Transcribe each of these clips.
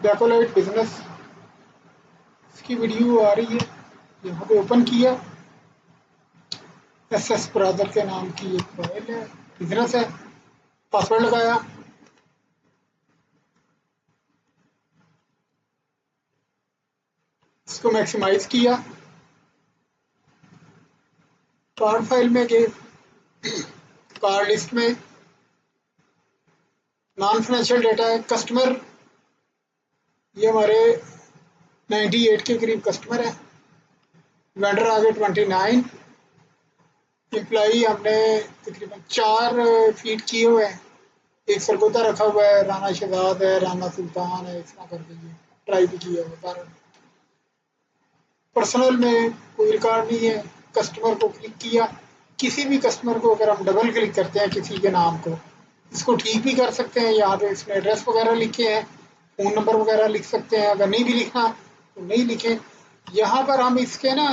डेकोलाइट business की video आ रही है। यहाँ पे ओपन किया, एस ब्रादर के नाम की एक फाइल है, बिजनेस है, पासवर्ड लगाया, इसको मैक्सिमाइज किया, कार्ड फाइल में गए, कार्ड लिस्ट में नॉन फाइनेंशियल डेटा है, कस्टमर, ये हमारे 98 के करीब कस्टमर है, वेंडर आ गए 29, एम्प्लॉई हमने तकरीबन 4 फीड किए हुए हैं, एक सरगोदा रखा हुआ है, राना शहजाद है, राना सुल्तान है, इस तरह करके ये ट्राई भी किया हुआ है। पर्सनल में कोई रिकॉर्ड नहीं है, कस्टमर को क्लिक किया, किसी भी कस्टमर को अगर हम डबल क्लिक करते हैं किसी के नाम को, इसको ठीक भी कर सकते हैं, यहाँ पे इसमें एड्रेस वगैरह लिखे हैं, फ़ोन नंबर वगैरह लिख सकते हैं, अगर नहीं भी लिखना तो नहीं लिखें। यहाँ पर हम इसके ना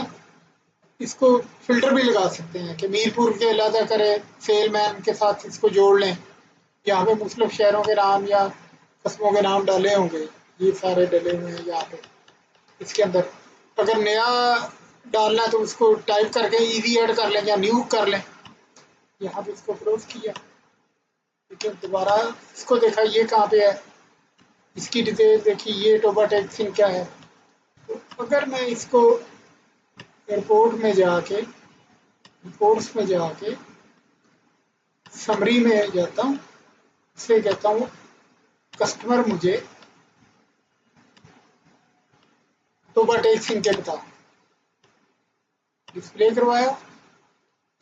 इसको फ़िल्टर भी लगा सकते हैं कि मीरपुर के अलहदा करें, सेलमैन के साथ इसको जोड़ लें, यहाँ पे मुख्तलिफ शहरों के नाम या कस्बों के नाम डाले होंगे, ये सारे डले हुए हैं यहाँ पे इसके अंदर। अगर नया डालना है तो उसको टाइप करके ईजी ऐड कर लें या न्यू कर लें। यहाँ पे इसको क्लोज किया, लेकिन दोबारा इसको देखा ये कहाँ पे है, इसकी डिटेल देखी, ये टोबा टैक्सिंग क्या है। तो अगर मैं इसको एयरपोर्ट में जाके, रिपोर्ट्स में जाके समरी में जाता हूँ, इससे कहता हूँ कस्टमर मुझे टोबा टैक्सिंग के बता, डिस्प्ले करवाया,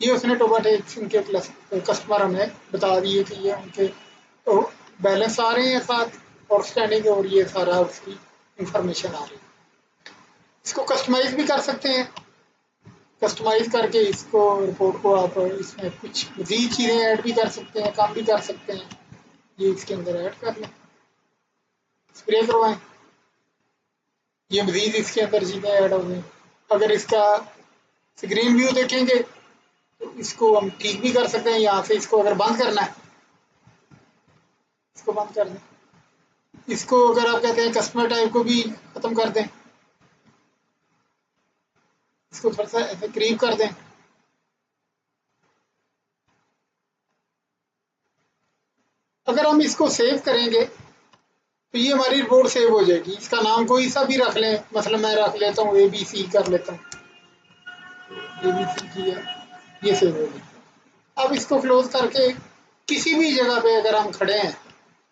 ये उसने टोबा टैक्सिंग के कस्टमर हमें बता दिए कि ये उनके तो बैलेंस आ रहे हैं साथ आउटस्टैंडिंग, और ये सारा उसकी इंफॉर्मेशन आ रही है। इसको कस्टमाइज भी कर सकते हैं, कस्टमाइज करके इसको रिपोर्ट को आप इसमें कुछ मज़ीद चीज़ें ऐड भी कर सकते हैं, काम भी कर सकते हैं, ये इसके अंदर ऐड कर लें, स्प्रे करवाएं, ये मज़ीद इसके अंदर चीज़ें ऐड हो गई। अगर इसका स्क्रीन व्यू देखेंगे तो इसको हम ठीक भी कर सकते हैं, यहाँ से इसको अगर बंद करना है इसको बंद कर दें, इसको अगर आप कहते हैं कस्टमर टाइप को भी ख़त्म कर दें, इसको थोड़ा सा ऐसे करीब कर दें, अगर हम इसको सेव करेंगे तो ये हमारी रिपोर्ट सेव हो जाएगी। इसका नाम कोई सा भी रख लें, मतलब मैं रख लेता हूँ ABC कर लेता हूँ, ABC किया, ये सेव हो गई। अब इसको क्लोज करके किसी भी जगह पे अगर हम खड़े हैं,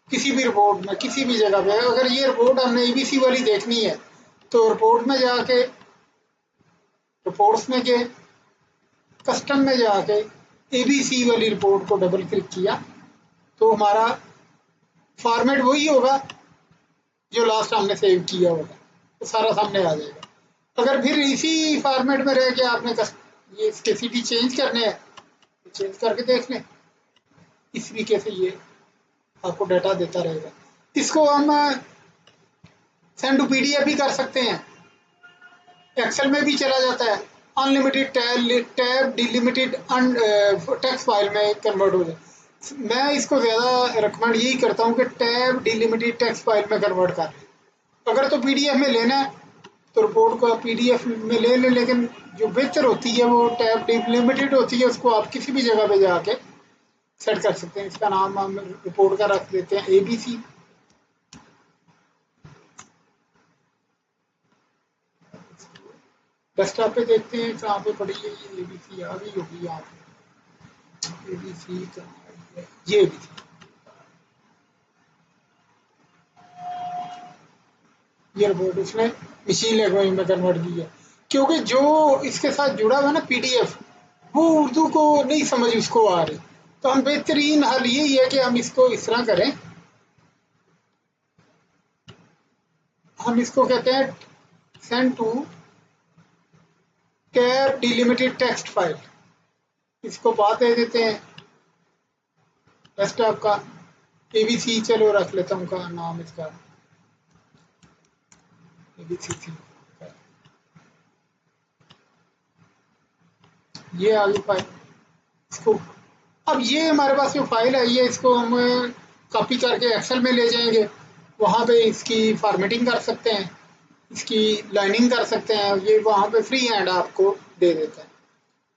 किसी भी रिपोर्ट में किसी भी जगह पे अगर ये रिपोर्ट हमने ABC वाली देखनी है तो रिपोर्ट में जाके, रिपोर्ट्स में गए, कस्टम में जाके ABC वाली रिपोर्ट को डबल क्लिक किया तो हमारा फॉर्मेट वही होगा जो लास्ट हमने सेव किया होगा, तो सारा सामने आ जाएगा। अगर फिर इसी फॉर्मेट में रह के आपने ये इसके सिटी चेंज करने हैं तो चेंज करके देख लें, इस तरीके से ये आपको डाटा देता रहेगा। इसको हम सेंड टू PDF भी कर सकते हैं, एक्सेल में भी चला जाता है, unlimited tab delimited text file में कन्वर्ट हो जाए। मैं इसको ज़्यादा रिकमेंड यही करता हूँ कि टैब डिलिमिटेड टेक्स्ट फाइल में कन्वर्ट कर लें। अगर तो PDF में लेना है तो रिपोर्ट को आप PDF में ले लें, लेकिन जो बेहतर होती है वो टैब डिलिमिटेड होती है, उसको आप किसी भी जगह पे जाके सेट कर सकते हैं। इसका नाम हम रिपोर्ट का रख देते हैं ABC। डेस्कटॉप पे देखते हैं कहाँ पे पड़ी है ये ABC, आ गई होगी यहाँ पे ABC का, ये ABC, ये रिपोर्ट उसने मशीन लैंग्वेज में कन्वर्ट की है, क्योंकि जो इसके साथ जुड़ा हुआ है ना PDF, वो उर्दू को नहीं समझ उसको आ रही। तो हम बेहतरीन हल यही है कि हम इसको इस तरह करें, हम इसको कहते हैं send to tab delimited text file, इसको बात दे देते हैं डेस्कटॉप का ABC, चलो रख लेता हूँ का नाम इसका ABC, ये आ गई फाइल। इसको अब ये हमारे पास जो फाइल है ये इसको हम कॉपी करके एक्सेल में ले जाएंगे, वहाँ पे इसकी फॉर्मेटिंग कर सकते हैं, इसकी लाइनिंग कर सकते हैं, ये वहाँ पे फ्री हैंड आपको दे देता है।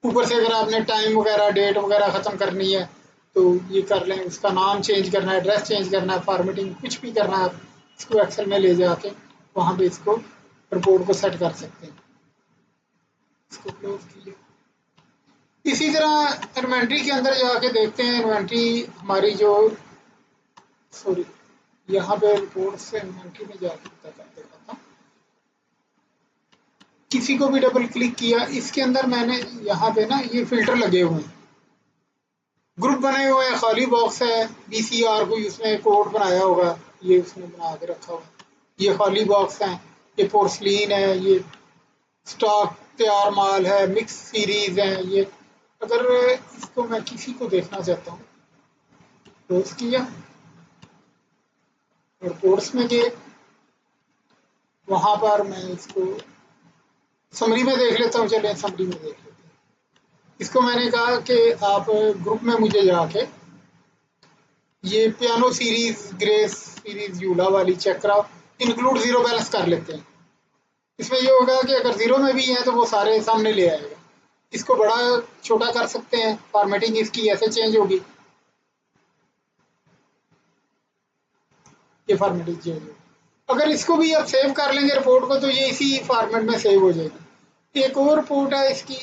ऊपर से अगर आपने टाइम वगैरह डेट वगैरह ख़त्म करनी है तो ये कर लें, उसका नाम चेंज करना है, एड्रेस चेंज करना है, फॉर्मेटिंग कुछ भी करना है, आप इसको एक्सेल में ले जाके वहाँ पे इसको रिपोर्ट को सेट कर सकते हैं। इसको क्लोज कीजिए। इसी तरह इन्वेंट्री के अंदर जाके देखते हैं, इन्वेंट्री हमारी जो सॉरी यहाँ पे रिपोर्ट से इन्वेंट्री में जाके पता कर देखा था, किसी को भी डबल क्लिक किया, इसके अंदर मैंने यहाँ पे ना ये फिल्टर लगे हुए हैं, ग्रुप बने हुए हैं, खाली बॉक्स है, बीसीआर कोई उसने कोड बनाया होगा, ये उसने बना के रखा हुआ, ये खाली बॉक्स हैं, ये पोर्सलीन है, ये स्टॉक तैयार माल है, मिक्स सीरीज है, ये अगर इसको मैं किसी को देखना चाहता हूँ, क्लोज किया, रिपोर्ट्स में गए, वहाँ पर मैं इसको समरी में देख लेता हूँ, चलिए समरी में देख लेते हैं। इसको मैंने कहा कि आप ग्रुप में मुझे जाके ये पियानो सीरीज, ग्रेस सीरीज, यूला वाली चेक कराओ, इंक्लूड जीरो बैलेंस कर लेते हैं। इसमें ये होगा कि अगर जीरो में भी है तो वो सारे सामने ले आएगा। इसको बड़ा छोटा कर सकते हैं, फॉर्मेटिंग इसकी ऐसे चेंज होगी, ये फॉर्मेटिंग चेंज होगी। अगर इसको भी आप सेव कर लेंगे रिपोर्ट को तो ये इसी फॉर्मेट में सेव हो जाएगी। एक और रिपोर्ट है इसकी,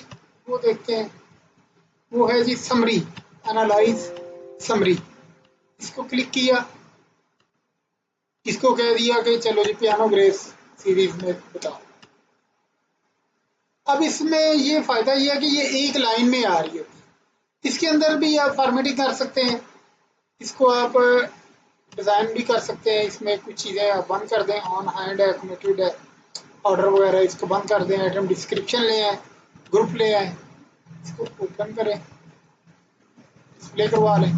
वो देखते हैं, वो है जी समरी, एनालाइज समरी। इसको क्लिक किया, इसको कह दिया कि चलो जी पियानो ग्रेस सीरीज में बताओ। अब इसमें ये फ़ायदा ये है कि ये एक लाइन में आ रही होती है। इसके अंदर भी आप फॉर्मेटिंग कर सकते हैं, इसको आप डिज़ाइन भी कर सकते हैं, इसमें कुछ चीज़ें आप बंद कर दें, ऑन हैंड है, कमिटेड है, ऑर्डर वगैरह इसको बंद कर दें, आइटम डिस्क्रिप्शन ले आए, ग्रुप ले आए, इसको ओपन करें, डिस्प्ले करवा लें,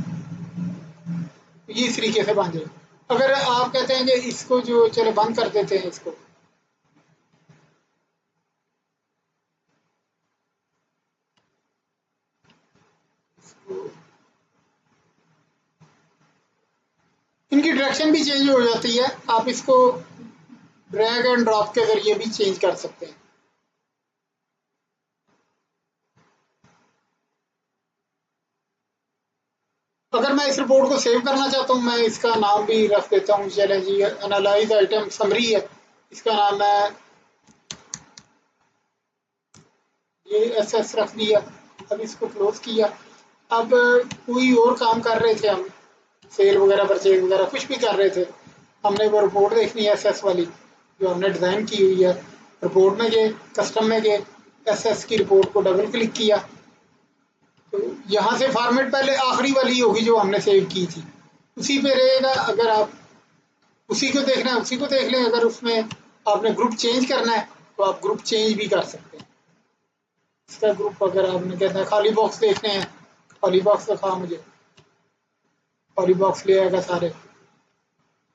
ये इस तरीके से बन जाए। अगर आप कहते हैं कि इसको जो चलो बंद कर देते हैं, इसको इनकी डायरेक्शन भी चेंज हो जाती है, आप इसको ड्रैग एंड ड्रॉप के जरिए भी चेंज कर सकते हैं। अगर मैं इस रिपोर्ट को सेव करना चाहता हूँ, मैं इसका नाम भी रख देता हूँ, चले जी एनालाइज आइटम समरी है, इसका नाम है ये एसएस रख दिया। अब इसको क्लोज किया। अब कोई और काम कर रहे थे हम, सेल वगैरह परचेज वगैरह कुछ भी कर रहे थे, हमने वो रिपोर्ट देखनी है एसएस वाली जो हमने डिज़ाइन की हुई है। रिपोर्ट में गए, कस्टम में गए, एसएस की रिपोर्ट को डबल क्लिक किया तो यहाँ से फॉर्मेट पहले आखिरी वाली होगी जो हमने सेव की थी, उसी पे रहेगा। अगर आप उसी को देखना है उसी को देख लें, अगर उसमें आपने ग्रुप चेंज करना है तो आप ग्रुप चेंज भी कर सकते हैं। इसका ग्रुप अगर आपने कहना है खाली बॉक्स देखने हैं, खाली बॉक्स दिखा मुझे, खाली बॉक्स ले आएगा सारे।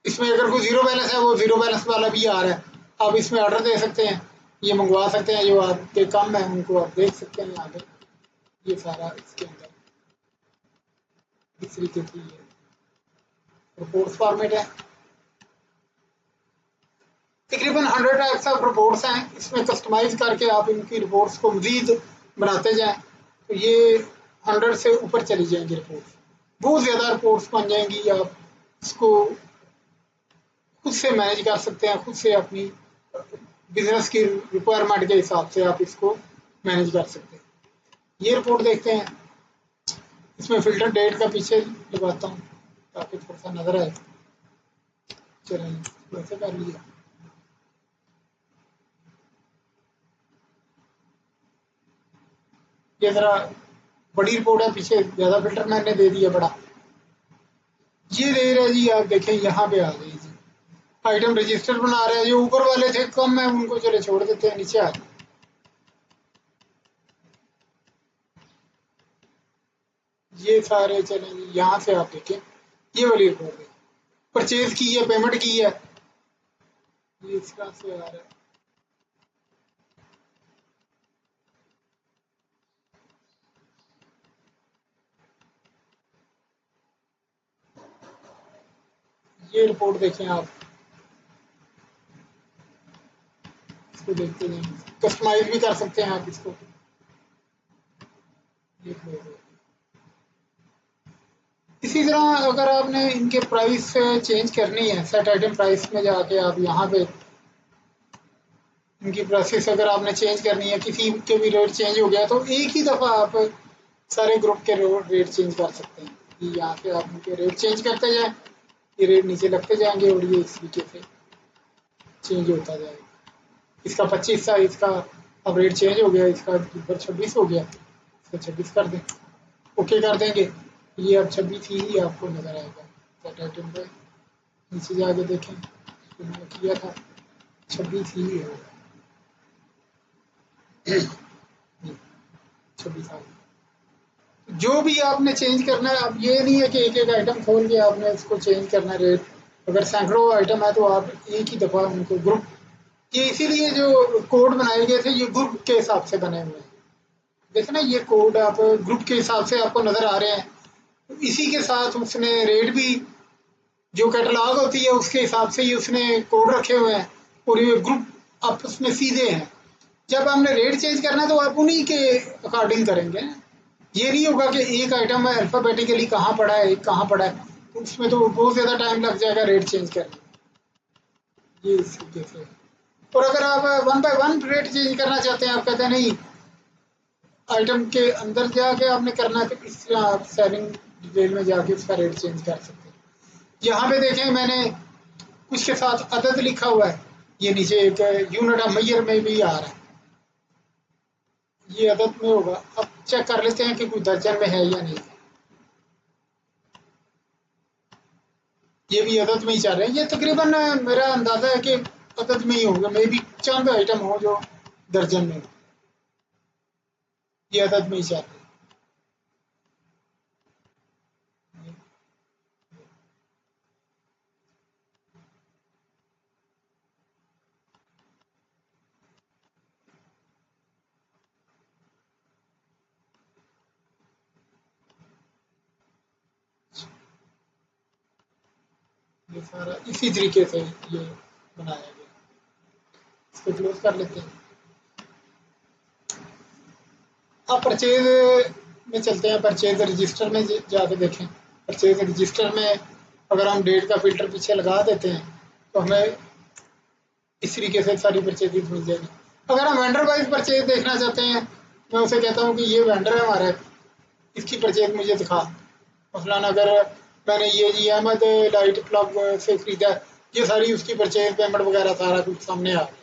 इसमें अगर कोई जीरो बैलेंस है वो जीरो बैलेंस वाला भी आ रहा है, आप इसमें ऑर्डर दे सकते हैं, ये मंगवा सकते हैं, जो आपके कम है उनको आप देख सकते हैं यहाँ पे। ये सारा इसके अंदर इस तरीके की रिपोर्ट्स फॉर्मेट है। तकरीबन 100 टाइप्स ऑफ रिपोर्ट्स हैं, इसमें कस्टमाइज करके आप इनकी रिपोर्ट्स को मजीद बनाते जाएं तो ये 100 से ऊपर चली जाएंगी रिपोर्ट्स, बहुत ज़्यादा रिपोर्ट्स बन जाएंगी। आप इसको खुद से मैनेज कर सकते हैं, खुद से अपनी बिजनेस की रिक्वायरमेंट के हिसाब से आप इसको मैनेज कर सकते हैं। ये रिपोर्ट देखते हैं, इसमें फिल्टर डेट का पीछे लगाता हूँ ताकि थोड़ा सा नजर आए। चलें वैसे कर लिया। ये जरा बड़ी रिपोर्ट है, पीछे ज़्यादा फिल्टर मैंने दे दिया बड़ा। ये दे रहा है जी, आप देखें यहाँ पे आ गई जी, आइटम रजिस्टर बना रहे हैं, जो ऊपर वाले थे कम है उनको चले छोड़ देते हैं, नीचे आ। ये सारे चले जी, यहाँ से आप देखें ये वाली रिपोर्ट है, परचेज की है, पेमेंट की है, ये इसका से आ रहा है। ये रिपोर्ट देखें आप, इसको देखते हैं, कस्टमाइज भी कर सकते हैं आप इसको। इसी तरह अगर आपने इनके प्राइस चेंज करनी है, सेट आइटम प्राइस में जाके आप यहाँ पे इनकी प्राइसेस अगर आपने चेंज करनी है, किसी के भी रेट चेंज हो गया तो एक ही दफ़ा आप सारे ग्रुप के रेट चेंज कर सकते हैं। कि यहाँ पे आप उनके रेट चेंज करते जाएं, ये रेट नीचे लगते जाएंगे और ये इस तरीके से चेंज होता जाएगा। इसका 25 था, इसका अब रेट चेंज हो गया, इसका ऊपर 26 हो गया, इसका 26 कर दें, ओके कर देंगे, ये अब 26 ही आपको नज़र आएगा। सेट आइटम पे नीचे जाके देखें, जो मैंने किया था 26 ही होगा। 26 आ गया। जो भी आपने चेंज करना है, अब ये नहीं है कि एक एक आइटम खोल के आपने इसको चेंज करना है रेट। अगर सैकड़ों आइटम है तो आप एक ही दफ़ा उनको ग्रुप, ये इसीलिए जो कोड बनाए गए थे ये ग्रुप के हिसाब से बने हुए हैं। देखो ना, ये कोड आप ग्रुप के हिसाब से आपको नज़र आ रहे हैं, तो इसी के साथ उसने रेट भी जो कैटलॉग होती है उसके हिसाब से ही उसने कोड रखे हुए हैं और ये ग्रुप आपस में सीधे हैं। जब आपने रेट चेंज करना है तो आप उन्हीं के अकॉर्डिंग करेंगे। ये नहीं होगा कि एक आइटम है अल्फ़ाबेटिकली कहाँ पड़ा है, एक कहाँ पड़ा है, तो उसमें तो बहुत ज़्यादा टाइम लग जाएगा रेट चेंज करने में। ये इस तरीके से। और अगर आप 1 बाय 1 रेट चेंज करना चाहते हैं, आप कहते हैं नहीं आइटम के अंदर जाके आपने करना है, तो इस तरह आप सेलिंग डिटेल में जाके उसका रेट चेंज कर सकते हैं। यहाँ पे देखें मैंने कुछ के साथ अदद लिखा हुआ है, ये नीचे एक यूनिट ऑफ मेजर में भी आ रहा है, ये अदद में होगा। अब चेक कर लेते हैं कि कोई दर्जन में है या नहीं। ये भी अदद में ही चल रहे हैं, ये तकरीबन मेरा अंदाजा है कि अदद में ही होगा, मे भी चंद आइटम हो जो दर्जन में हो, ये अदद में ही चल रहे हैं। ये सारा इसी तरीके से ये बनाया गया। इसको क्लोज कर लेते हैं। आप परचेज में चलते हैं, परचेज रजिस्टर में जाके देखें। परचेज रजिस्टर में अगर हम डेट का फिल्टर पीछे लगा देते हैं तो हमें इस तरीके से सारी परचेजेज मिल जाएगी। अगर हम वेंडर वाइज परचेज देखना चाहते हैं, मैं उसे कहता हूँ कि ये वेंडर है हमारा, इसकी परचेज मुझे दिखा। मसलन अगर मैंने ये जी अहमद लाइट क्लब से खरीदा, ये सारी उसकी परचेज पेमेंट वगैरह सारा कुछ सामने आ गया।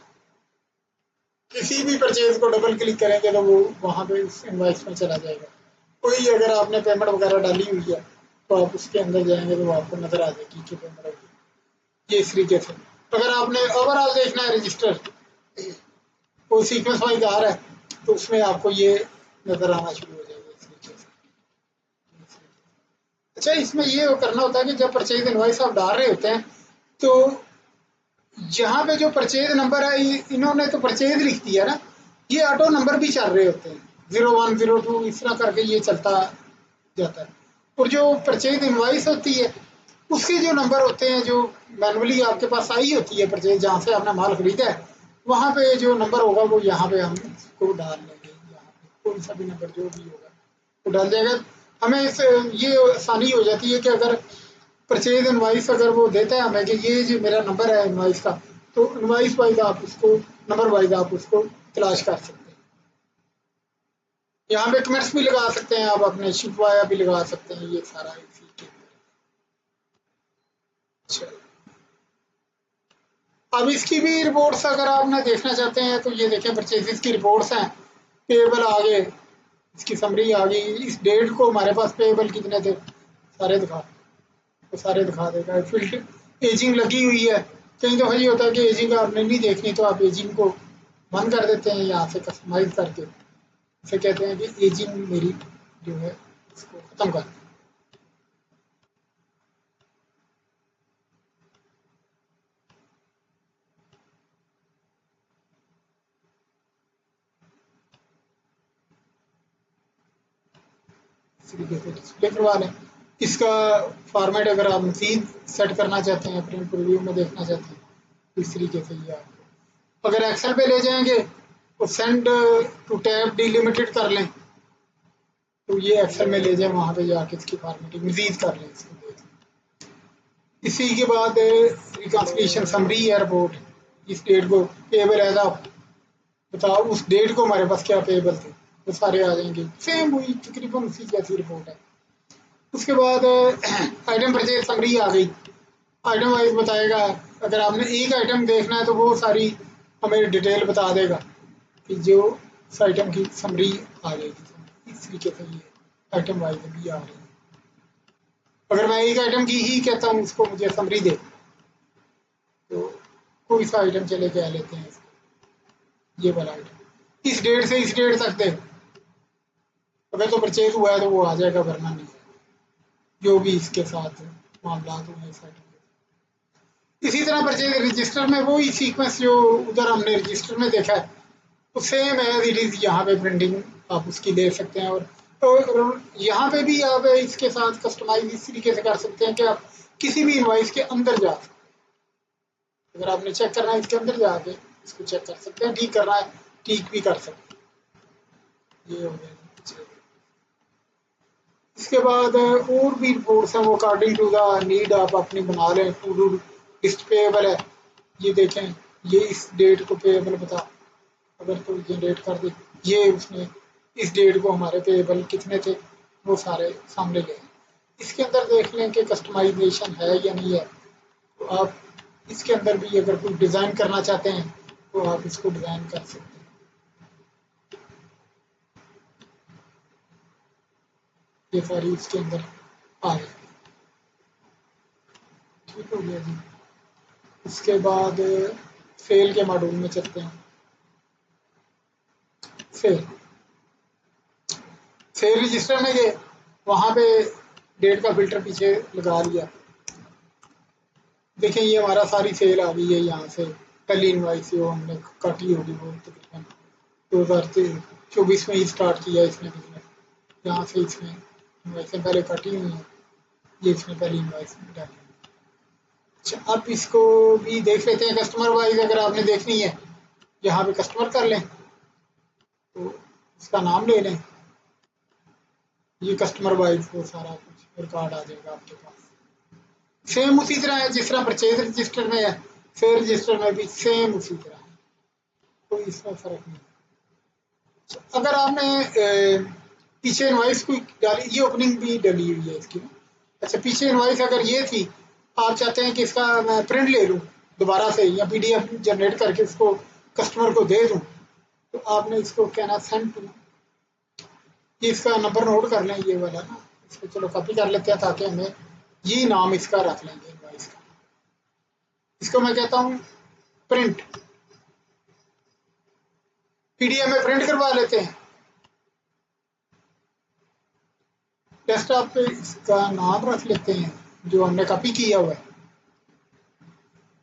किसी भी परचेज को डबल क्लिक करेंगे तो वो वहाँ पे उस इनवॉइस में चला जाएगा। कोई अगर आपने पेमेंट वगैरह डाली हुई है तो आप उसके अंदर जाएंगे तो आपको नज़र आ जाएगी कि पेमेंट होगी। ये इस तरीके से। अगर आपने ओवरऑल देखना है रजिस्टर, वो सीक्वेंस वाइज आ रहा है तो उसमें आपको ये नज़र आना शुरू हो जाएगा इस तरीके से। अच्छा, इसमें ये करना होता है कि जब परचेज इनवॉइस आप डाल रहे होते हैं तो यहाँ पे जो परचेज नंबर है इन्होंने तो परचेज लिख दिया ना, ये ऑटो नंबर भी चल रहे होते हैं, 01 02 इस तरह करके ये चलता जाता है। और जो परचेज इनवॉइस होती है उसके जो नंबर होते हैं, जो मैनुअली आपके पास आई होती है परचेज, जहाँ से आपने माल खरीदा है वहाँ पे जो नंबर होगा वो यहाँ पे हम इसको डाल लेंगे। यहाँ पे कोई सा भी नंबर जो भी होगा वो डाल जाएगा। हमें इस ये आसानी हो जाती है कि अगर परचेज इनवाइस अगर वो देता है हमें कि ये जो मेरा नंबर है इनवाइस का, तो इनवाइस वाइज आप उसको नंबर वाइज आप उसको तलाश कर सकते हैं। यहाँ पे कमेंट्स भी लगा सकते हैं आप, अपने शिपवाया भी लगा सकते हैं, ये सारा इसी के। अच्छा, अब इसकी भी रिपोर्ट्स अगर आपने देखना चाहते हैं तो ये देखें, परचेजेस की रिपोर्ट्स हैं, पेबल आ गए, इसकी समरी आ गई, इस डेट को हमारे पास पेबल कितने थे सारे दिखा, तो सारे दिखा देगा। फिल्टर एजिंग लगी हुई है, कहीं दफ़ा ये होता है कि एजिंग आपने नहीं देखनी तो आप एजिंग को बंद कर देते हैं यहाँ से कस्टमाइज करके। इसे कहते हैं कि एजिंग मेरी जो है इसको ख़त्म कर। इस तरीके से डिस्प्ले करवा लें। इसका फॉर्मेट अगर आप मज़ीद सेट करना चाहते हैं, प्रिंट प्रीव्यू में देखना चाहते हैं, तो इस तरीके से ये आपको अगर एक्सेल पे ले जाएंगे तो सेंड टू टैब डिलिमिटेड कर लें, तो ये एक्सेल में ले जाए, वहाँ पे जाके इसकी फॉर्मेटिंग मजीद कर लें, इसको देख लें। इसी के बाद रिकॉन्सिलिएशन समरी है रिपोर्ट, इस डेट को पेबल एज ऑफ, बताओ उस डेट को हमारे पास क्या पेबल थे, वो सारे आ जाएंगे, सेम वही तकरीबन उसी जैसी रिपोर्ट है। उसके बाद आइटम परचेज समरी आ गई, आइटम वाइज बताएगा। अगर आपने एक आइटम देखना है तो वो सारी हमें डिटेल बता देगा कि जो उस आइटम की समरी आ जाएगी। इस तरीके से ये आइटम वाइज भी आ रही है। अगर मैं एक आइटम की ही कहता हूँ उसको मुझे समरी दे, तो कोई सा आइटम चले के आ लेते हैं इसको, ये वाला आइटम इस डेट से इस डेट तक दे, अगर तो परचेज हुआ है तो वो आ जाएगा, वरना नहीं, जो भी इसके साथ मामला हुए इस आइटम। इसी तरह परचेज रजिस्टर में वही सीक्वेंस जो उधर हमने रजिस्टर में देखा है, तो सेम एज इट इज यहाँ पे प्रिंटिंग आप उसकी ले सकते हैं। और यहाँ पे भी आप इसके साथ कस्टमाइज इस तरीके से कर सकते हैं कि आप किसी भी इनवाइस के अंदर जा सकते हैं। अगर आपने चेक करना है इसके अंदर जाके इसको चेक कर सकते हैं, ठीक करना है ठीक भी कर सकते हैं। ये हो गया। इसके बाद और भी रिपोर्ट्स हैं, वो अकॉर्डिंग टू द नीड आप अपनी बना लें। टू डू लिस्ट पेएबल है, ये देखें, ये इस डेट को पेएबल बता, अगर तो जनरेट कर दे, ये उसने इस डेट को हमारे पेएबल कितने थे वो सारे सामने गए। इसके अंदर देख लें कि कस्टमाइजेशन है या नहीं है, तो आप इसके अंदर भी अगर कोई डिज़ाइन करना चाहते हैं तो आप इसको डिज़ाइन कर सकते हैं। ये सारी इसके अंदर आ गई। ठीक हो गया जी। इसके बाद सेल के मॉड्यूल में चलते हैं। सेल सेल रजिस्टर में गए, वहाँ पे डेट का फिल्टर पीछे लगा लिया। देखें ये हमारा सारी सेल आ गई है, यहाँ से पहली इनवाइस जो हमने काटी होगी वो तकरीबन 2024 में ही स्टार्ट किया इसने बिजनेस। यहाँ से इसमें इनवाइसें पहले काटी हुई हैं, ये इसने पहली इनवाइस डाली। अच्छा, अब इसको भी देख लेते हैं कस्टमर वाइज। अगर आपने देखनी है यहाँ पे कस्टमर कर लें, तो इसका नाम ले लें, ये कस्टमर वाइज वो सारा कुछ रिकॉर्ड आ जाएगा आपके पास। सेम उसी तरह है जिस तरह परचेज रजिस्टर में है, सेल रजिस्टर में भी सेम उसी तरह है, कोई इसमें फ़र्क नहीं। अगर आपने पीछे इनवाइस कोई डाली, ये ओपनिंग भी डली हुई है इसकी। अच्छा, पीछे इनवाइस अगर ये थी, आप चाहते हैं कि इसका मैं प्रिंट ले लूँ दोबारा से या पीडीएफ जनरेट करके इसको कस्टमर को दे दूँ, तो आपने इसको कहना सेंड टू, ये इसका नंबर नोट कर लें, ये वाला ना, इसको चलो कॉपी कर लेते हैं ताकि हमें ये नाम इसका रख लेंगे इनवाइस का। इसको मैं कहता हूँ प्रिंट, पीडीएफ में प्रिंट करवा लेते हैं। डेस्कटॉप पे इसका नाम रख लेते हैं जो हमने कॉपी किया हुआ है,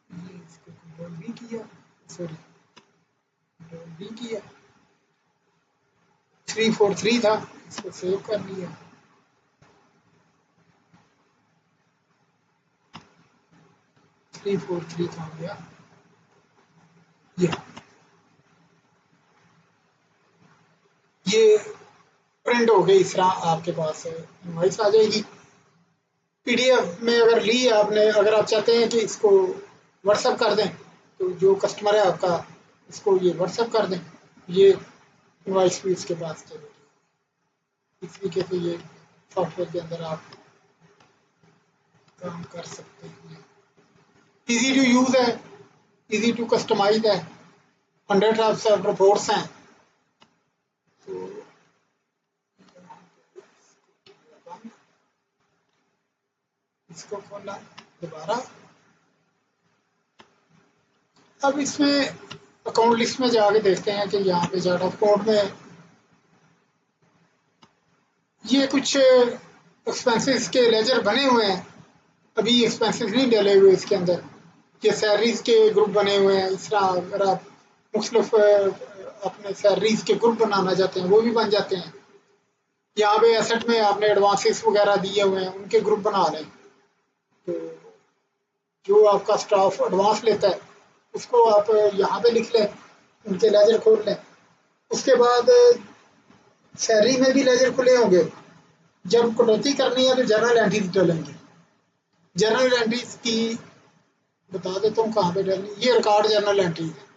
इसको कंट्रोल भी किया, सॉरी कंट्रोल भी किया, 343 था, इसको सेव कर लिया। 343 था हो गया ये प्रिंट हो गई। इस तरह आपके पास इनवाइस आ जाएगी पीडीएफ में। अगर ली आपने, अगर आप चाहते हैं कि इसको व्हाट्सएप कर दें, तो जो कस्टमर है आपका इसको ये व्हाट्सएप कर दें, ये इनवाइस भी इसके पास चलेगी। इस तरीके से ये सॉफ्टवेयर के अंदर आप काम कर सकते हैं। इजी टू यूज़ है, इजी टू कस्टमाइज है, 100 टाइप्स ऑफ रिपोर्ट्स हैं। तो इसको खोलना दोबारा। अब इसमें अकाउंट लिस्ट में जाके देखते हैं कि यहाँ पे चार्ट ऑफ अकाउंट में ये कुछ एक्सपेंसेस के लेजर बने हुए हैं, अभी एक्सपेंसेस नहीं डले हुए इसके अंदर। ये सैलरीज के ग्रुप बने हुए हैं। इस तरह अगर आप मुख्तलिफ अपने सैलरीज के ग्रुप बनाना चाहते हैं वो भी बन जाते हैं। यहाँ पे एसेट में आपने एडवांसेस वगैरह दिए हुए हैं, उनके ग्रुप बना लें। तो जो आपका स्टाफ एडवांस लेता है उसको आप यहाँ पे लिख लें, उनके लेजर खोल लें। उसके बाद सैलरी में भी लेजर खुले होंगे। जब कटौती करनी है तो जर्नल एंट्रीज डालेंगे। जर्नल एंट्रीज की बता देता हूँ कहाँ पे डालनी। ये रिकॉर्ड जर्नल एंट्रीज है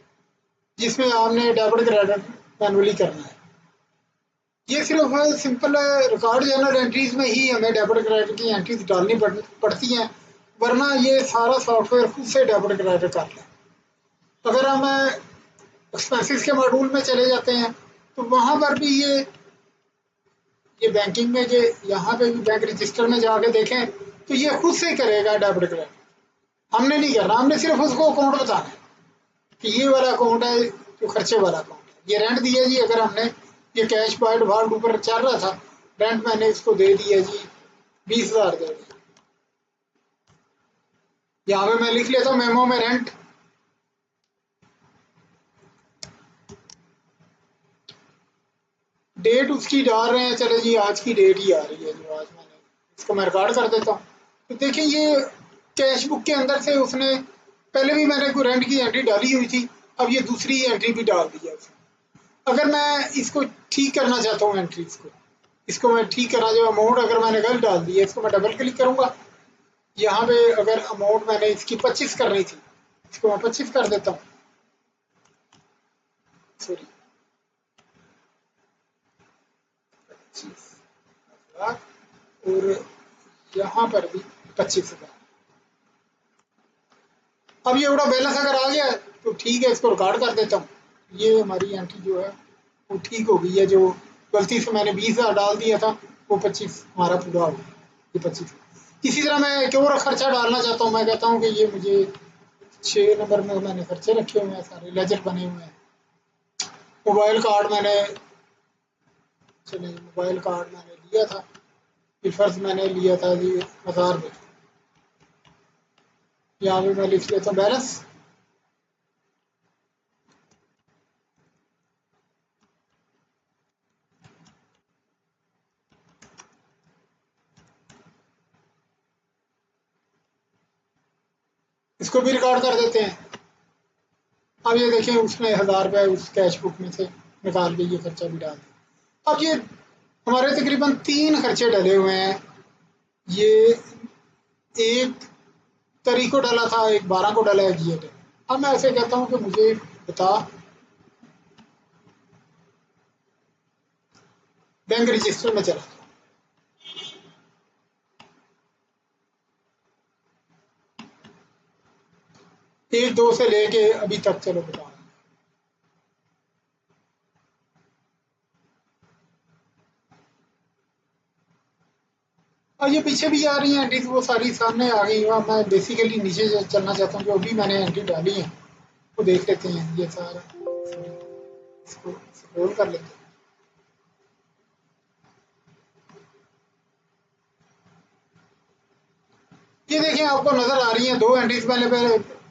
जिसमें आपने डेबिट क्रेडिट मैनुअली करना है। ये सिर्फ सिंपल रिकॉर्ड जर्नल एंट्रीज में ही हमें डेबिट क्रेडिट की एंट्रीज डालनी पड़ती हैं, वरना ये सारा सॉफ्टवेयर खुद से डेबिट क्रेडिट कर ले। अगर हम एक्सपेंसेस के मॉड्यूल में चले जाते हैं तो वहाँ पर भी ये बैंकिंग में जो यहाँ पे भी बैंक रजिस्टर में जाके देखें तो ये खुद से करेगा डेबिट क्रेडिट। हमने नहीं करना, हमने सिर्फ उसको अकाउंट बताना है कि ये वाला अकाउंट है जो खर्चे वाला अकाउंट है। ये रेंट दिया जी, अगर हमने ये कैश पॉइंट डिफॉल्ट ऊपर चल रहा था, रेंट मैंने इसको दे दिया जी 20,000 दे दिया। यहाँ पे मैं लिख लेता हूँ मेमो में रेंट, डेट उसकी डाल रहे हैं, चले जी आज की डेट ही आ रही है जो आज मैंने इसको मैं रिकॉर्ड कर देता हूँ। तो देखिए ये कैश बुक के अंदर से उसने पहले भी मैंने कोई रेंट की एंट्री डाली हुई थी, अब ये दूसरी एंट्री भी डाल दी है उसने। अगर मैं इसको ठीक करना चाहता हूँ एंट्रीज को, इसको मैं ठीक करना जो अमाउंट अगर मैंने गलत डाल दी है, इसको मैं डबल क्लिक करूँगा। यहाँ पे अगर अमाउंट मैंने इसकी 25 करनी थी, इसको मैं 25 कर देता हूँ, सॉरी 25,000, और यहाँ पर भी 25,000। अब ये बड़ा बैलेंस अगर आ गया तो ठीक है, इसको रिकॉर्ड कर देता हूँ। ये हमारी एंट्री जो है वो ठीक हो गई है। जो गलती से मैंने 20,000 डाल दिया था वो 25 हमारा पूरा हो गया, ये 25। इसी तरह मैं एक और खर्चा डालना चाहता हूँ। मैं कहता हूँ कि ये मुझे 6 नंबर में मैंने खर्चे रखे हुए हैं, सारे लेजर बने हुए हैं। मोबाइल कार्ड मैंने, चलिए मोबाइल कार्ड मैंने लिया था, फर्स्ट मैंने लिया था जी 1000 रुपये। यहाँ पे मैं लिख लेता हूँ बैलेंस। इसको भी रिकॉर्ड कर देते हैं। अब ये देखें उसने 1000 रुपये उस कैश बुक में से निकाल के ये खर्चा भी डाल दिया। अब ये हमारे तकरीबन 3 खर्चे डले हुए हैं। ये एक तारीख को डाला था, एक 12 को डाला है, ये डाला। अब मैं ऐसे कहता हूँ कि मुझे बता बैंक रजिस्टर में चला, एक दो से लेके अभी तक चलो बताओ। और ये पीछे भी आ रही हैं एंट्रीज, वो सारी सामने आ गई। और मैं बेसिकली नीचे चलना चाहता हूँ, जो अभी मैंने एंट्री डाली है वो देख लेते हैं। ये सारा इसको स्क्रॉल कर लेते हैं। ये देखिए आपको नजर आ रही हैं 2 एंट्रीज।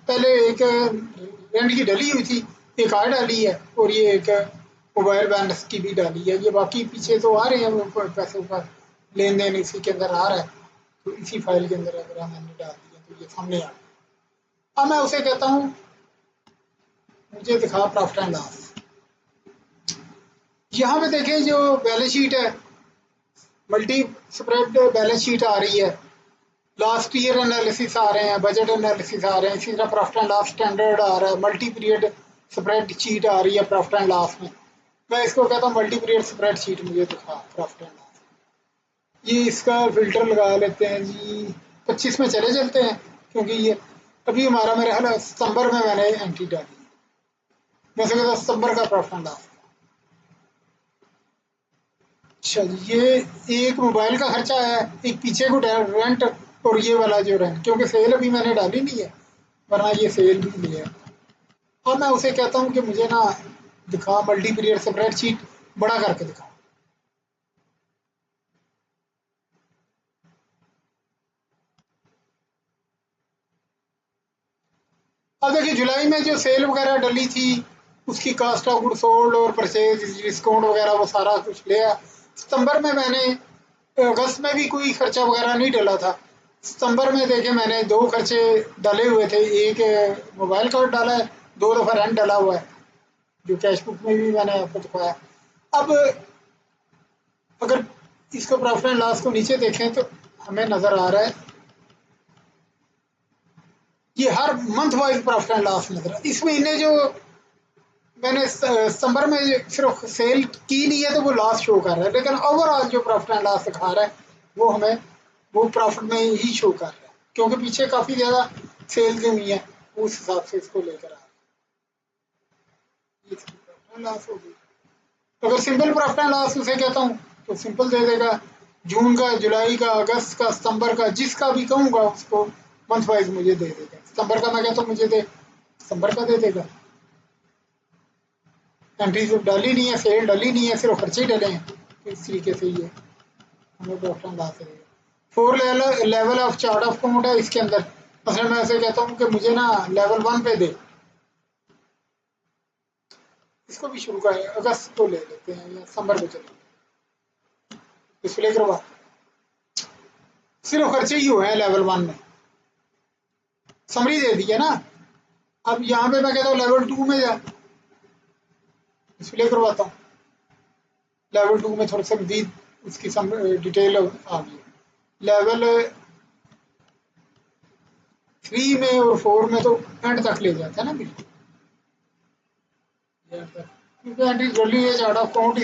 पहले एक रेंट की डली हुई थी, एक और डाली है, और ये एक मोबाइल बैलेंस की भी डाली है। ये बाकी पीछे तो आ रहे हैं, वो पैसे का लेन देन इसी के अंदर आ रहा है। तो इसी फाइल के अंदर अगर मैंने डाल दिया तो ये सामने आ गया। अब मैं उसे कहता हूँ मुझे दिखा प्रॉफिट एंड लॉस। यहाँ पे देखें जो बैलेंस शीट है, मल्टी स्प्रेड बैलेंस शीट आ रही है, लास्ट ईयर एनालिसिस आ रहे हैं, बजट एनालिसिस आ रहे हैं, इसी तरह प्रॉफिट एंड लॉस स्टैंडर्ड आ रहा है, मल्टी पीरियड स्प्रेड शीट आ रही है प्रॉफिट एंड लॉस में। मैं इसको कहता हूँ मल्टी पीरियड स्प्रेड शीट मुझे दिखा प्रॉफिट एंड लॉस। ये इसका फिल्टर लगा लेते हैं जी, 25 में चले चलते हैं, क्योंकि ये अभी हमारा मेरे ख्याल सितंबर में मैंने एंट्री डाली। मैं कहता हूँ सितंबर का प्रॉफिट एंड लॉस। अच्छा, ये एक मोबाइल का खर्चा है, एक पीछे को रेंट, और ये वाला जो रेंट, क्योंकि सेल अभी मैंने डाली नहीं है, वरना ये सेल भी लिया। और मैं उसे कहता हूँ कि मुझे ना दिखा मल्टी पीरियड स्प्रेडशीट बड़ा करके दिखा। अब देखिए जुलाई में जो सेल वगैरह डली थी, उसकी कास्ट ऑफ गुड सोल्ड और परचेज डिस्काउंट वगैरह वो सारा कुछ लिया। सितंबर में मैंने, अगस्त में भी कोई खर्चा वगैरह नहीं डला था। सितंबर में देखे मैंने 2 खर्चे डाले हुए थे, एक मोबाइल कार्ड डाला है, 2 दफ़ा रेंट डाला हुआ है, जो कैश बुक में भी मैंने आपको दिखाया। अब अगर इसको प्रॉफिट एंड लॉस को नीचे देखें तो हमें नज़र आ रहा है ये हर month wise profit and loss नज़र आ, इस महीने जो मैंने सितंबर में सिर्फ सेल की नहीं है तो वो लॉस शो कर रहा है, लेकिन ओवरऑल जो प्रॉफिट एंड लॉस दिखा रहा है वो हमें वो प्रॉफिट में ही शो कर रहा है, क्योंकि पीछे काफ़ी ज़्यादा सेल्स हुई हैं, उस हिसाब से इसको लेकर आ रहा है। इसकी प्रॉफिट एंड लॉस होगी, अगर सिंपल प्रॉफिट एंड लॉस उसे कहता हूँ तो सिंपल दे देगा, जून का, जुलाई का, अगस्त का, सितंबर का, जिसका भी कहूँगा उसको मंथ वाइज मुझे दे देगा। सितंबर का मैं कहता हूँ मुझे दे, सितंबर का दे देगा। एंट्री सिर्फ डाली नहीं है, सेल डाली नहीं है, सिर्फ खर्चे ही डले हैं, तो इस तरीके से ये हमें प्रॉफिट एंड लॉस देगा। 4 level of chart of account है इसके अंदर, मतलब मैं ऐसे कहता हूँ कि मुझे ना लेवल 1 पे दे, इसको भी शुरू करें, अगस्त को ले लेते हैं या सितंबर को चले, डिस्प्ले करवा, सिर्फ खर्चे ही हुए हैं लेवल 1 में, समरी दे दी है ना। अब यहाँ पे मैं कहता हूँ लेवल 2 में जा, डिस्प्ले करवाता हूँ, लेवल 2 में थोड़ा सा मजीद उसकी सम डिटेल आ गई। लेवल 3 में और 4 में तो एंड तक ले जाता है ना बिल्कुल, क्योंकि एंट्री जल्दी है, चार्ट ऑफ अकाउंट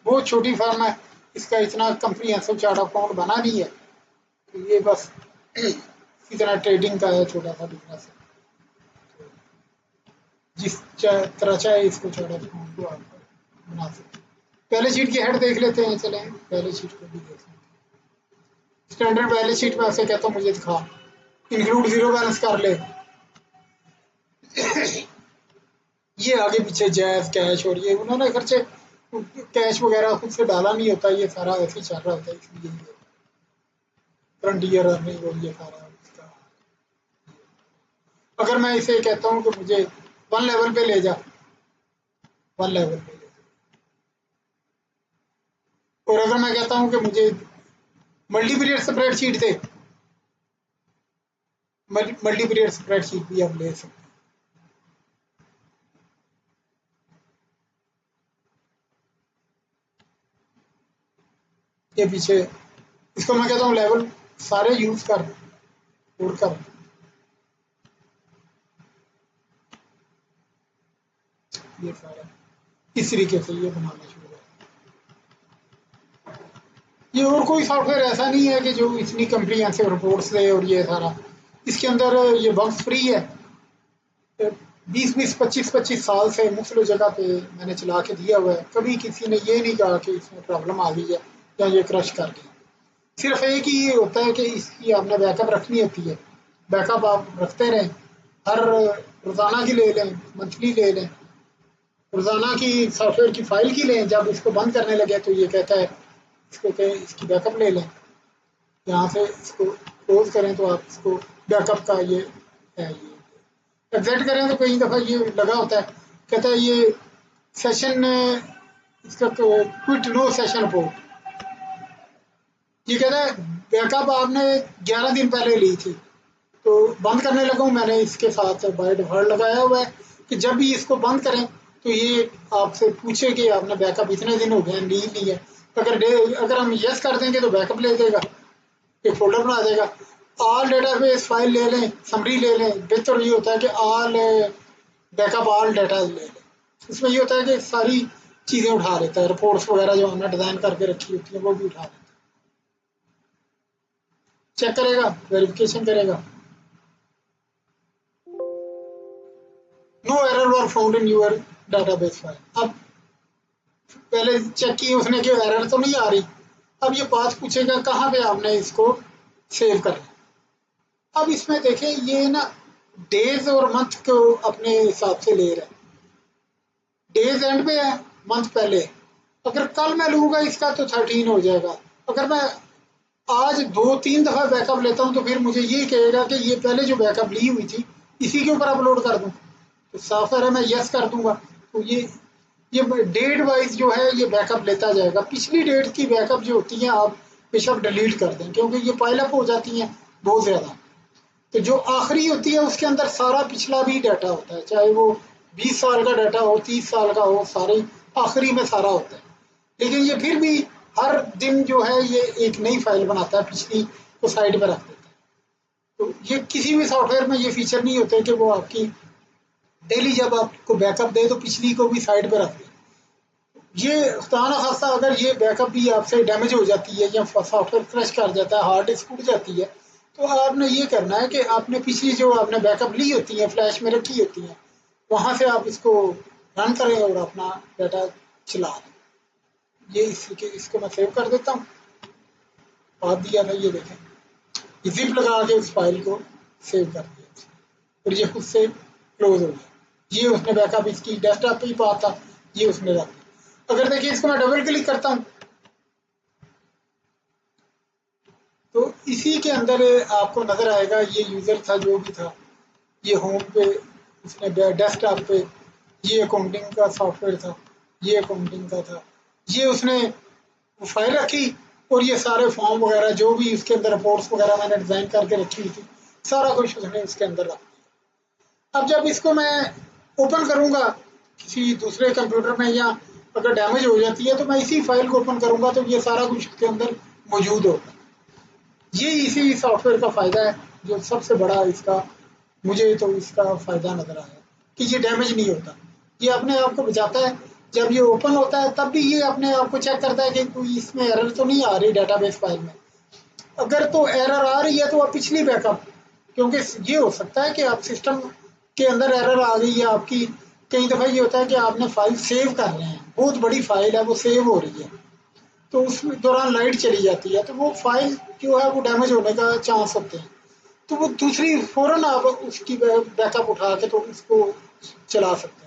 बहुत छोटी फर्म है, इसका इतना कंप्रीहेंसिव चार्ट ऑफ अकाउंट बना नहीं है, तो ये बस इसी तरह ट्रेडिंग का है, छोटा सा बिजनेस है, जिस तरह चाहे इसको चार्ट ऑफ अकाउंट को आप बना सकते हैं। पहले शीट की हेड देख लेते हैं, चलें पहले शीट को भी देख लेते हैं। स्टैंडर्ड बैलेंस शीट में ऐसे कहता हूँ मुझे दिखा, इंक्लूड जीरो बैलेंस कर ले, ये आगे पीछे जायज कैश और ये उन्होंने खर्चे कैश वगैरह खुद से डाला नहीं होता, ये सारा ऐसे ही चल रहा होता है, इसलिए ये करंट ईयर अर्निंग और ये सारा इसका। अगर मैं इसे कहता हूँ कि मुझे 1 लेवल पे ले जा, 1 लेवल पे ले जा, और अगर मैं कहता हूँ कि मुझे मल्टी पीरियड स्प्रेडशीट दे, मल्टी पीरियड स्प्रेडशीट भी आप ले सकते हैं। ये पीछे इसको मैं कहता हूँ लेवल सारे यूज कर और कर, ये सारा इस तरीके से ये बनाना शुरू कर। ये और कोई सॉफ्टवेयर ऐसा नहीं है कि जो इतनी कंप्रीहेंसिव रिपोर्ट्स दे, और ये सारा इसके अंदर ये बग्स फ्री है, 20-20, 25-25 साल से मुख्तलिफ जगह पे मैंने चला के दिया हुआ है, कभी किसी ने ये नहीं कहा कि इसमें प्रॉब्लम आ गई है या ये क्रश कर गया। सिर्फ एक ही ये होता है कि इसकी आपने बैकअप रखनी होती है, बैकअप आप रखते रहें, हर रोज़ाना की ले लें, मंथली ले लें, रोज़ाना की सॉफ्टवेयर की फ़ाइल की लें, जब इसको बंद करने लगे तो ये कहता है इसको कहें इसकी बैकअप ले लें, यहाँ से इसको क्लोज करें तो आप इसको बैकअप का ये है, ये एग्जिट करें तो कई दफ़ा ये लगा होता है, कहता है ये सेशन इसका क्विट नो सेशन रिपोर्ट, ये कहता है बैकअप आपने 11 दिन पहले ली थी, तो बंद करने लगा हूँ मैंने इसके साथ बाय डिफॉल्ट लगाया हुआ है कि जब भी इसको बंद करें तो ये आपसे पूछे कि आपने बैकअप इतने दिन हो गए ली नहीं है, अगर हम यस कर देंगे तो बैकअप ले देगा, एक फोल्डर बना देगा, ऑल डेटाबेस फाइल ले लें, समरी ले लें, बेहतर ये होता है कि ऑल बैकअप ऑल डाटा ले लें, इसमें ये होता है कि सारी चीज़ें उठा लेता है, रिपोर्ट्स वगैरह जो हमने डिज़ाइन करके रखी होती है वो भी उठा लेता है, चेक करेगा, वेरिफिकेशन करेगा, no error were found in your database file. अब पहले चेक की उसने कि एरर तो नहीं आ रही, अब ये बात पूछेगा कहाँ पे आपने इसको सेव करना। अब इसमें देखें ये ना डेज और मंथ को अपने हिसाब से ले रहा है, डेज एंड पे है, मंथ पहले, अगर कल मैं लूँगा इसका तो 13 हो जाएगा, अगर मैं आज 2-3 दफ़ा बैकअप लेता हूँ तो फिर मुझे ये कहेगा कि ये पहले जो बैकअप ली हुई थी इसी के ऊपर अपलोड कर दूँ, तो सॉफ्टवेयर है मैं यस कर दूंगा, तो ये डेट वाइज जो है ये बैकअप लेता जाएगा, पिछली डेट की बैकअप जो होती है आप बेशक डिलीट कर दें क्योंकि ये पाइल अप हो जाती हैं, बहुत ज़्यादा। तो जो आखिरी होती है उसके अंदर सारा पिछला भी डाटा होता है, चाहे वो 20 साल का डाटा हो, 30 साल का हो, सारे आखिरी में सारा होता है। लेकिन ये फिर भी हर दिन जो है ये एक नई फाइल बनाता है, पिछली को साइड पर रख देता है। तो ये किसी भी सॉफ्टवेयर में ये फीचर नहीं होते कि वो आपकी डेली जब आपको बैकअप दे तो पिछली को भी साइड पर रख दे। ये खुदा ना खास्ता अगर ये बैकअप भी आपसे डैमेज हो जाती है या सॉफ्टवेयर क्रैश कर जाता है, हार्ड डिस्क टूट जाती है, तो आपने ये करना है कि आपने पिछली जो आपने बैकअप ली होती है, फ्लैश में रखी होती है, वहाँ से आप इसको रन करें और अपना डाटा चला लें। ये इसको मैं सेव कर देता हूँ। बात दिया था, ये देखें, जिप लगा के उस फाइल को सेव कर दिया और ये खुद से क्लोज हो गया। ये उसने बैकअप इसकी डेस्कटॉप पे ही पाया था, ये उसने रख दिया। अगर देखिए इसको मैं डबल क्लिक करता हूँ तो इसी के अंदर आपको नजर आएगा ये यूजर था जो भी था, ये होम पे उसने डेस्कटॉप पे ये अकाउंटिंग का सॉफ्टवेयर था, ये अकाउंटिंग का था, ये उसने फाइल रखी और ये सारे फॉर्म वगैरह जो भी उसके अंदर रिपोर्ट्स वगैरह मैंने डिजाइन करके रखी हुई थी, सारा कुछ उसने उसके अंदर रख दिया। अब जब इसको मैं ओपन करूंगा किसी दूसरे कंप्यूटर में, या अगर डैमेज हो जाती है तो मैं इसी फाइल को ओपन करूंगा तो ये सारा कुछ उसके अंदर मौजूद होगा। ये इसी सॉफ्टवेयर का फायदा है, जो सबसे बड़ा इसका मुझे तो इसका फायदा नजर आया कि ये डैमेज नहीं होता, ये अपने आप को बचाता है। जब ये ओपन होता है तब भी ये अपने आप को चेक करता है कि कोई इसमें एरर तो नहीं आ रही डेटाबेस फाइल में। अगर तो एरर आ रही है तो आप पिछली बैकअप, क्योंकि ये हो सकता है कि आप सिस्टम के अंदर एरर आ गई है आपकी। कई दफ़ा ये होता है कि आपने फाइल सेव कर रहे हैं, बहुत बड़ी फाइल है, वो सेव हो रही है, तो उस दौरान लाइट चली जाती है तो वो फाइल जो है वो डैमेज होने का चांस होते हैं। तो वो दूसरी फ़ौरन आप उसकी बैकअप उठा के तो उसको चला सकते हैं।